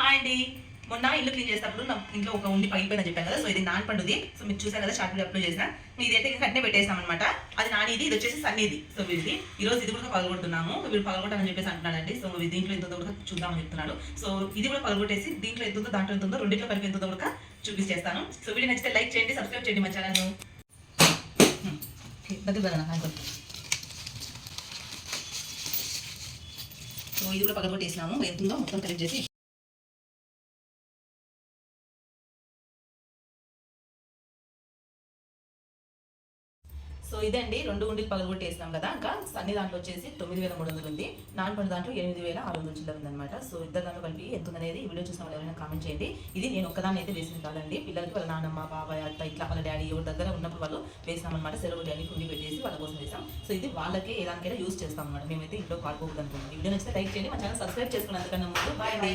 Hi అండి. మొన్న ఇల్లు క్లీన్ చేసినప్పుడు నా ఇంట్లో ఒక ఉండి పగిలిపోయిందని చెప్పాను కదా. సో ఇది నాన్ పండుది. సో మీరు చూసారు కదా, షార్ట్ వీడియో అప్లోడ్ చేసిన. ఇదైతే కట్నే పెట్టేసాం అనమాట. అది నానిది, ఇది వచ్చేసి సన్నీది. సో వీడిది ఈ రోజు ఇది కూడా పగలగొడుతున్నాము. వీడు పగలగొట్టాలని చెప్పేసి అంటున్నాడండి. సో దీంట్లో ఎంత ఉందో కూడా చూద్దామని చెప్తున్నాడు. సో ఇది కూడా పగలగొట్టేసి దీంట్లో ఎంత ఉందో దాంట్లో ఎంత ఉందో రెండింటిలో కలిపి ఎంత ఉందో కూడా చూపించేస్తాను. సో వీడియో నచ్చితే లైక్ చేయండి, సబ్స్క్రైబ్ చేయండి మా ఛానల్. సో ఇది కూడా పగలగొట్టేసినాము. ఎంత ఉందో మొత్తం కలెక్ట్ చేసి సో ఇదండి 2 గుండీలు పగలగొట్టేసినాం కదా. ఇంకా సన్ని దాంట్లో వచ్చేసి 9300 ఉంది, నాన్ పండు దాంట్లో 8600 చిల్లర ఉందన్నమాట. సో ఇద్దరు దాంట్లో కలిపి ఎంత ఉందనేది వీడియో చూసిన వాళ్ళు ఎవరైనా కామెంట్ చేయండి. ఇది నేను ఒక్కదాన్ని అయితే వేసింది కాదండి, పిల్లలకి వాళ్ళ నాన్నమ్మ, బాబాయ్, అత్త ఇట్లా వాళ్ళ డాడీ ఎవరి దగ్గర ఉన్నప్పుడు వాళ్ళు వేసామన్నమాట. సెలవు డాడీ కుండి పెట్టేసి వాళ్ళ కోసం వేసాం. సో ఇది వాళ్ళకి ఏదానికైనా యూజ్ చేస్తాం అన్నమాట. మేమైతే ఇంట్లో పాడుకోకూడదు అనుకుంటున్నాం. వీడియో నచ్చితే లైక్ చేయండి, మా ఛానల్ సబ్స్క్రైబ్ చేసుకున్నందుకన్నా ముందు బాయ్ అండి.